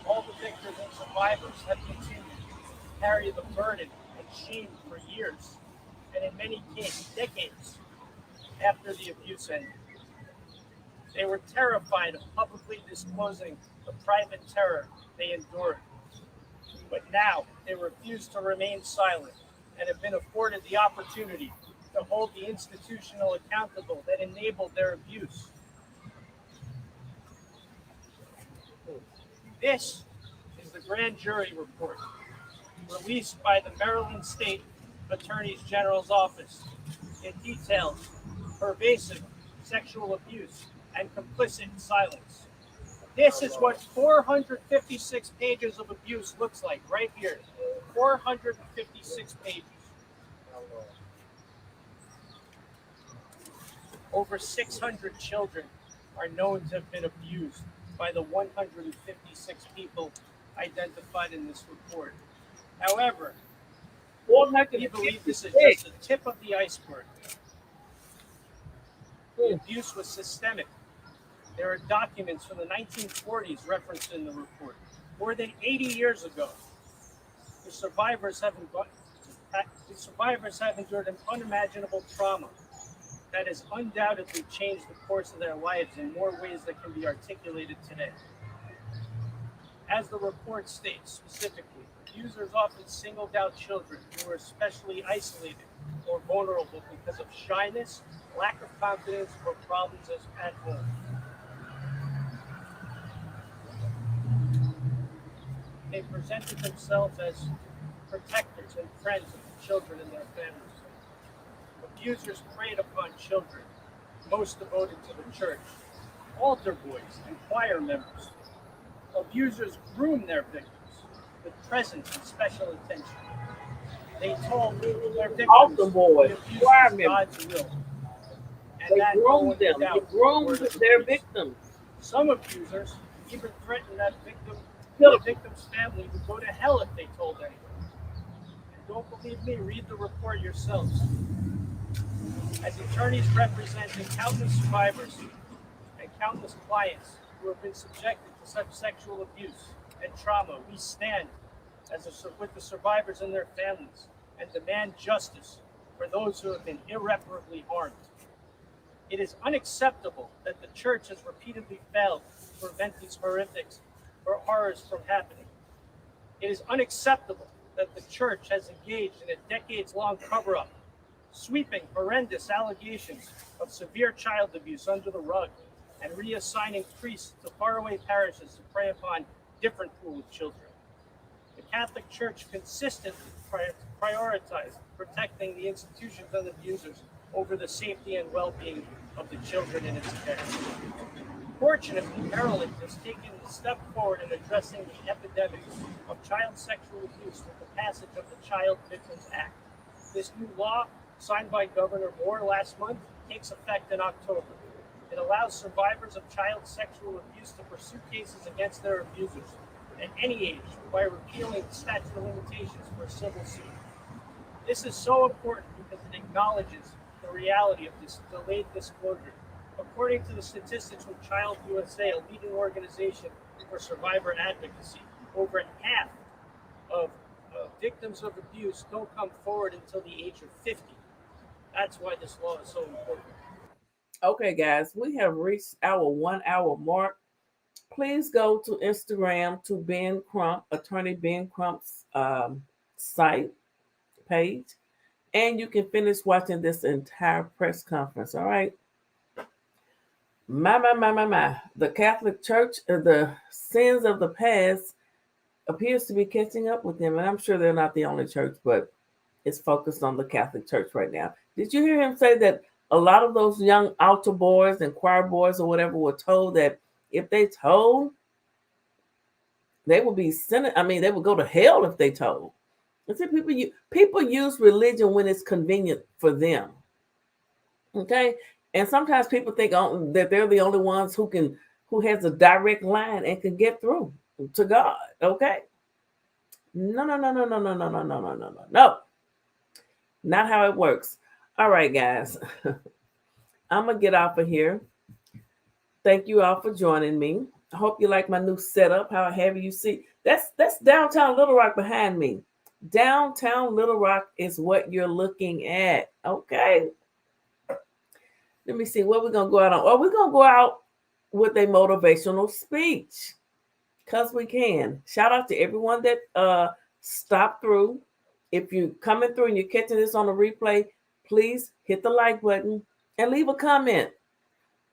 all the victims and survivors have continued to carry the burden and shame for years, and in many cases, decades after the abuse ended. They were terrified of publicly disclosing the private terror they endured. But now they refuse to remain silent and have been afforded the opportunity to hold the institutional accountable that enabled their abuse. This is the grand jury report released by the Maryland State Attorney General's Office It details pervasive sexual abuse and complicit silence. This is what 456 pages of abuse looks like right here. 456 pages. Over 600 children are known to have been abused by the 156 people identified in this report. However, we believe this is just the tip of the iceberg. The abuse was systemic. There are documents from the 1940s referenced in the report. More than 80 years ago, the survivors have endured an unimaginable trauma that has undoubtedly changed the course of their lives in more ways that can be articulated today. As the report states specifically, abusers often singled out children who were especially isolated or vulnerable because of shyness, lack of confidence, or problems at home. They presented themselves as protectors and friends of the children and their families. Abusers preyed upon children, most devoted to the church, altar boys, and choir members. Abusers groomed their victims with presents and special attention. They told their victims Altar boys, the choir abuse was God's will. And They that groomed them. They groomed their victims. Some abusers even threatened that the victim's family would go to hell if they told anyone. And don't believe me, read the report yourselves. As attorneys representing countless survivors and countless clients who have been subjected to such sexual abuse and trauma, we stand with the survivors and their families and demand justice for those who have been irreparably harmed. It is unacceptable that the church has repeatedly failed to prevent these horrors from happening. It is unacceptable that the church has engaged in a decades-long cover-up, sweeping horrendous allegations of severe child abuse under the rug and reassigning priests to faraway parishes to prey upon different pools of children. The Catholic Church consistently prioritized protecting the institutions and abusers over the safety and well-being of the children in its care. Fortunately, Maryland has taken a step forward in addressing the epidemic of child sexual abuse with the passage of the Child Victims Act. This new law, signed by Governor Moore last month, takes effect in October. It allows survivors of child sexual abuse to pursue cases against their abusers at any age by repealing the statute of limitations for a civil suit. This is so important because it acknowledges the reality of this delayed disclosure. According to the statistics from Child USA, a leading organization for survivor advocacy, over half of victims of abuse don't come forward until the age of 50. That's why this law is so important. Okay, guys, we have reached our 1 hour mark. Please go to Instagram to Ben Crump, Attorney Ben Crump's site page, and you can finish watching this entire press conference. All right. My. The Catholic Church, the sins of the past appears to be catching up with them. And I'm sure they're not the only church, but it's focused on the Catholic Church right now. Did you hear him say that a lot of those young altar boys and choir boys or whatever were told that if they told, they would be they would go to hell if they told. I said people use religion when it's convenient for them. Okay? And sometimes people think that they're the only ones who has a direct line and can get through to God. Okay? No. Not how it works. All right, guys. I'm gonna get off of here. Thank you all for joining me. I hope you like my new setup. How have you see? That's downtown Little Rock behind me. Downtown Little Rock is what you're looking at. Okay. Let me see what we're gonna go out on. Oh, we're gonna go out with a motivational speech. Because we can. Shout out to everyone that stopped through. If you're coming through and you're catching this on a replay, please hit the like button and leave a comment.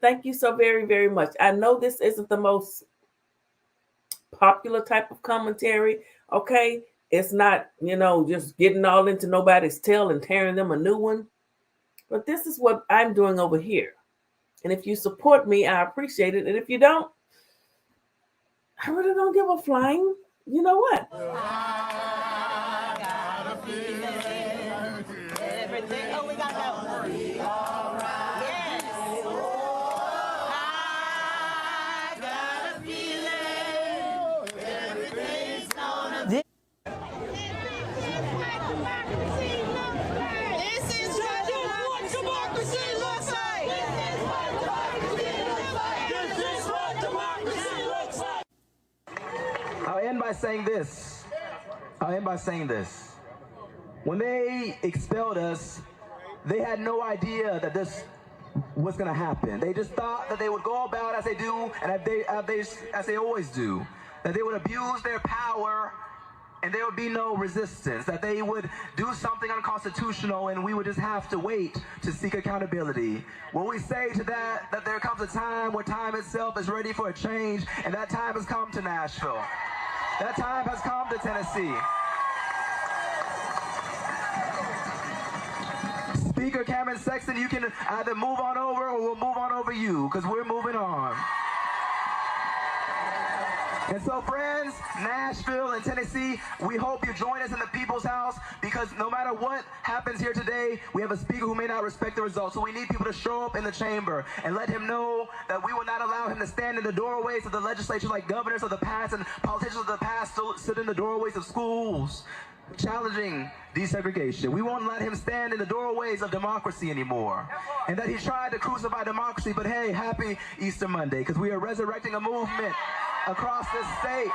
Thank you so very, very much. I know this isn't the most popular type of commentary, okay? It's not, just getting all into nobody's tail and tearing them a new one. But this is what I'm doing over here. And if you support me, I appreciate it. And if you don't, I really don't give a flying. You know what? Everything. Oh, we got that one. Yes. I got a feeling everything's gonna be. This is what democracy looks like. This is what democracy looks like. I'll end by saying this. When they expelled us, they had no idea that this was going to happen. They just thought that they would go about as they do and as they always do, that they would abuse their power and there would be no resistance, that they would do something unconstitutional and we would just have to wait to seek accountability. When we say to that there comes a time where time itself is ready for a change, and that time has come to Nashville. That time has come to Tennessee. Speaker Cameron Sexton, you can either move on over or we'll move on over you, because we're moving on. And so, friends, Nashville and Tennessee, we hope you join us in the People's House, because no matter what happens here today, we have a speaker who may not respect the results. So we need people to show up in the chamber and let him know that we will not allow him to stand in the doorways of the legislature like governors of the past and politicians of the past still sit in the doorways of schools, challenging desegregation. We won't let him stand in the doorways of democracy anymore. And that he tried to crucify democracy, but hey, happy Easter Monday, because we are resurrecting a movement across this state.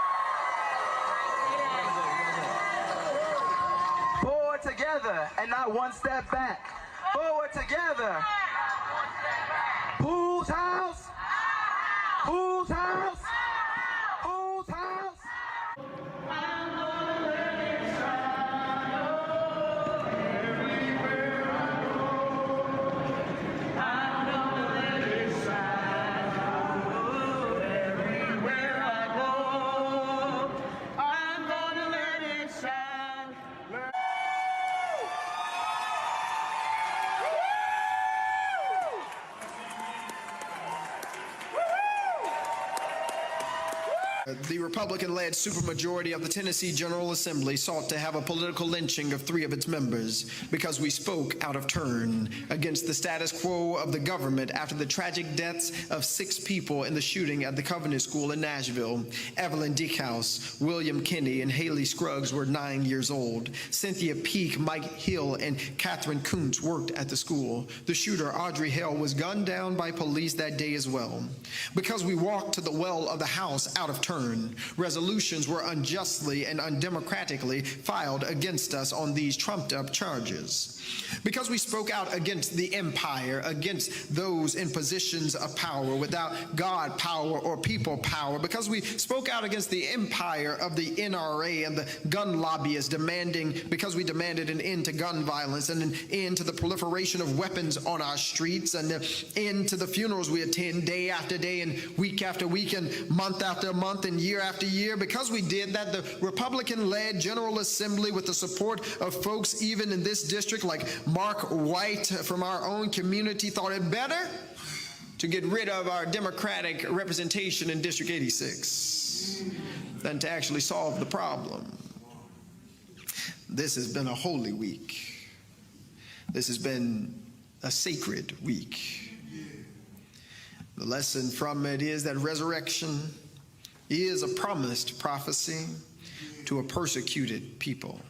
Forward together and not one step back. Forward together. Whose house? Whose house? Whose house? The Republican-led supermajority of the Tennessee General Assembly sought to have a political lynching of 3 of its members because we spoke out of turn against the status quo of the government after the tragic deaths of 6 people in the shooting at the Covenant School in Nashville. Evelyn Dickhouse, William Kinney, and Haley Scruggs were 9 years old. Cynthia Peake, Mike Hill, and Catherine Kuntz worked at the school. The shooter, Audrey Hale, was gunned down by police that day as well. Because we walked to the well of the House out of turn, resolutions were unjustly and undemocratically filed against us on these trumped-up charges. Because we spoke out against the empire, against those in positions of power without God power or people power, because we spoke out against the empire of the NRA and the gun lobbyists because we demanded an end to gun violence and an end to the proliferation of weapons on our streets and an end to the funerals we attend day after day and week after week and month after month and year after year. Because we did that, the Republican-led General Assembly, with the support of folks even in this district like Mark White from our own community, thought it better to get rid of our Democratic representation in District 86 than to actually solve the problem. This has been a holy week. This has been a sacred week. The lesson from it is that resurrection is a promised prophecy to a persecuted people.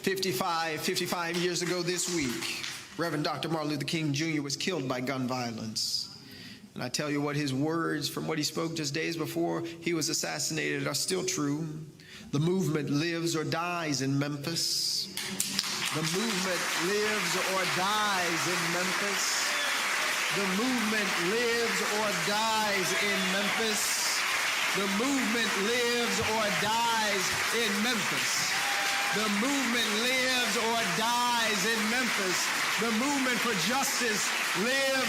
55 years ago this week, Reverend Dr. Martin Luther King Jr. was killed by gun violence. And I tell you what, his words from what he spoke just days before he was assassinated are still true. The movement lives or dies in Memphis. The movement lives or dies in Memphis. The movement lives or dies in Memphis. The movement lives or dies in Memphis. The movement lives or dies in Memphis. The movement for justice lives